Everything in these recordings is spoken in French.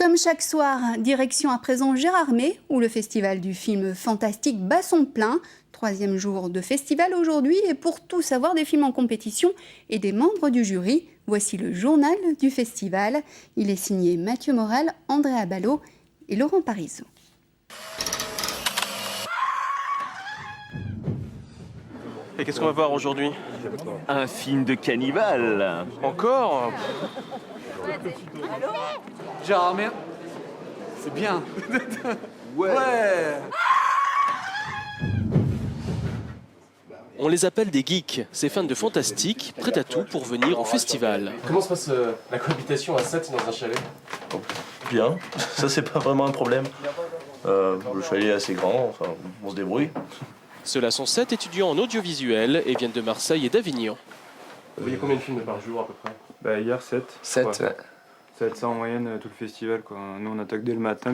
Comme chaque soir, direction à présent Gérardmer, où le festival du film fantastique bat son plein. 3e jour de festival aujourd'hui, et pour tout savoir des films en compétition et des membres du jury, voici le journal du festival. Il est signé Mathieu Morel, Andrea Ballot et Laurent Parisot. Et qu'est-ce qu'on va voir aujourd'hui? Un film de cannibale. Encore? Gérardmer, c'est bien. Ouais. On les appelle des geeks, ces fans de fantastique, prêts à tout pour venir au festival. Comment se passe la cohabitation à 7 dans un chalet? Bien, ça c'est pas vraiment un problème. Le chalet est assez grand, enfin on se débrouille. Ceux-là sont 7 étudiants en audiovisuel et viennent de Marseille et d'Avignon. Vous voyez combien de films par jour à peu près? Bah hier 7. 7, ouais. 7, ça en moyenne tout le festival quoi. Nous on attaque dès le matin.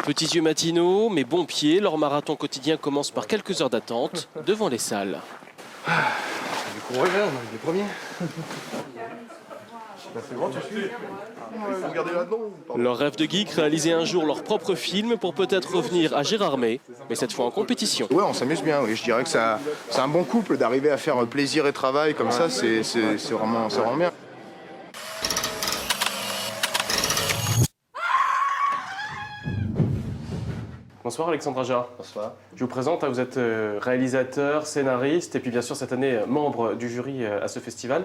Petits yeux matinaux, mais bons pieds, leur marathon quotidien commence par quelques heures d'attente devant les salles. Du coup, regarde, on est les premiers. C'est grand, tu suis. Vous regardez là-dedans? Leur rêve de geek, réaliser un jour leur propre film pour peut-être revenir à Gérardmer, mais cette fois en compétition. Ouais, on s'amuse bien, oui. Je dirais que c'est un bon couple d'arriver à faire plaisir et travail comme ça, c'est vraiment bien. Bonsoir Alexandre Aja. Bonsoir. Je vous présente, vous êtes réalisateur, scénariste et puis bien sûr cette année membre du jury à ce festival.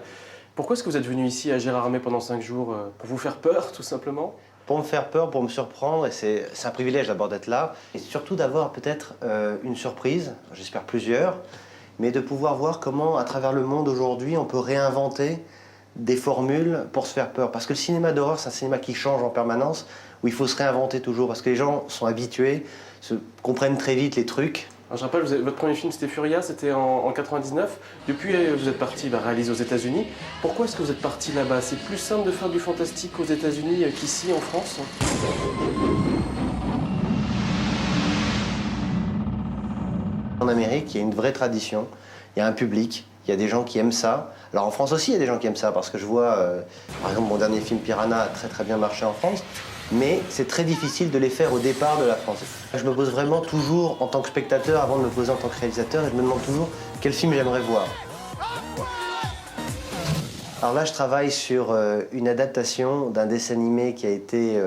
Pourquoi est-ce que vous êtes venu ici à Gérardmer pendant 5 jours? Pour vous faire peur tout simplement? Pour me faire peur, pour me surprendre, et c'est un privilège d'abord d'être là, et surtout d'avoir peut-être une surprise, j'espère plusieurs, mais de pouvoir voir comment à travers le monde aujourd'hui on peut réinventer des formules pour se faire peur. Parce que le cinéma d'horreur c'est un cinéma qui change en permanence, où il faut se réinventer toujours, parce que les gens sont habitués, comprennent très vite les trucs. Alors, je rappelle, votre premier film c'était Furia, c'était en 99. Depuis, vous êtes parti réaliser aux États-Unis. Pourquoi est-ce que vous êtes parti là-bas? C'est plus simple de faire du fantastique aux États-Unis qu'ici en France? En Amérique, il y a une vraie tradition, il y a un public, il y a des gens qui aiment ça. Alors en France aussi, il y a des gens qui aiment ça, parce que je vois, par exemple, mon dernier film Piranha a très bien marché en France, mais c'est très difficile de les faire au départ de la France. Je me pose vraiment toujours en tant que spectateur, avant de me poser en tant que réalisateur, et je me demande toujours quel film j'aimerais voir. Alors là, je travaille sur une adaptation d'un dessin animé qui a été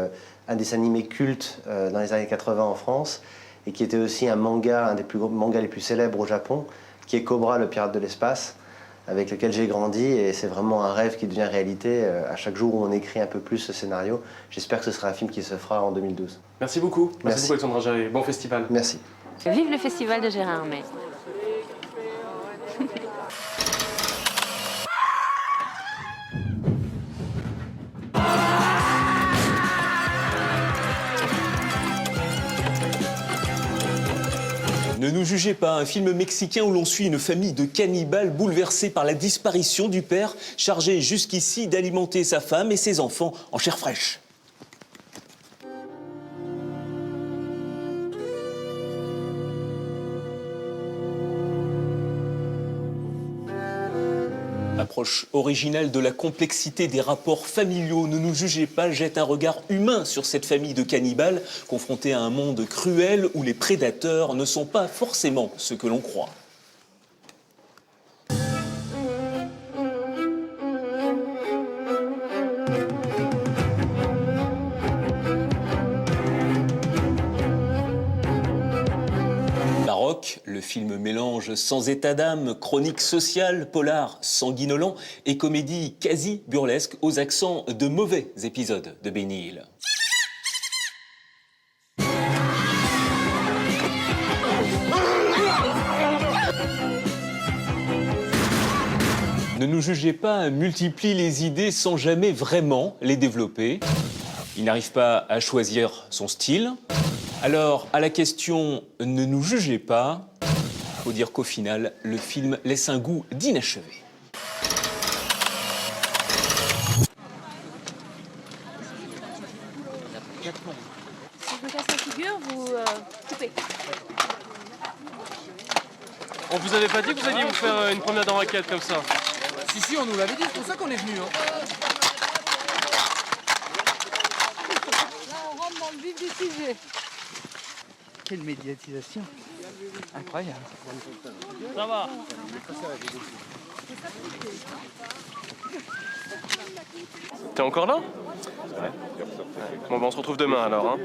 un dessin animé culte dans les années 80 en France, et qui était aussi un manga, un des plus gros mangas les plus célèbres au Japon, qui est Cobra, le pirate de l'espace, avec lequel j'ai grandi, et c'est vraiment un rêve qui devient réalité à chaque jour où on écrit un peu plus ce scénario. J'espère que ce sera un film qui se fera en 2012. Merci beaucoup. Merci beaucoup Alexandre Aja et bon festival. Merci. Vive le festival de Gérardmer. Ne nous jugez pas, un film mexicain où l'on suit une famille de cannibales bouleversée par la disparition du père, chargé jusqu'ici d'alimenter sa femme et ses enfants en chair fraîche. Approche originale de la complexité des rapports familiaux. Ne nous jugez pas, jette un regard humain sur cette famille de cannibales, confrontée à un monde cruel où les prédateurs ne sont pas forcément ce que l'on croit. Baroque, le film mélange sans état d'âme, chronique sociale, polar sanguinolent et comédie quasi burlesque aux accents de mauvais épisodes de Benny Hill. Ne nous jugez pas, multiplie les idées sans jamais vraiment les développer. Il n'arrive pas à choisir son style. Alors, à la question « Ne nous jugez pas », faut dire qu'au final, le film laisse un goût d'inachevé. Si je me casse la figure, vous coupez. On vous avait pas dit que vous alliez vous faire une promenade en raquette comme ça? Si, on nous l'avait dit, c'est pour ça qu'on est venu. mitigé. Quelle médiatisation. Incroyable. Ça va. T'es encore là? Ouais. Bon, ben on se retrouve demain alors. Hein.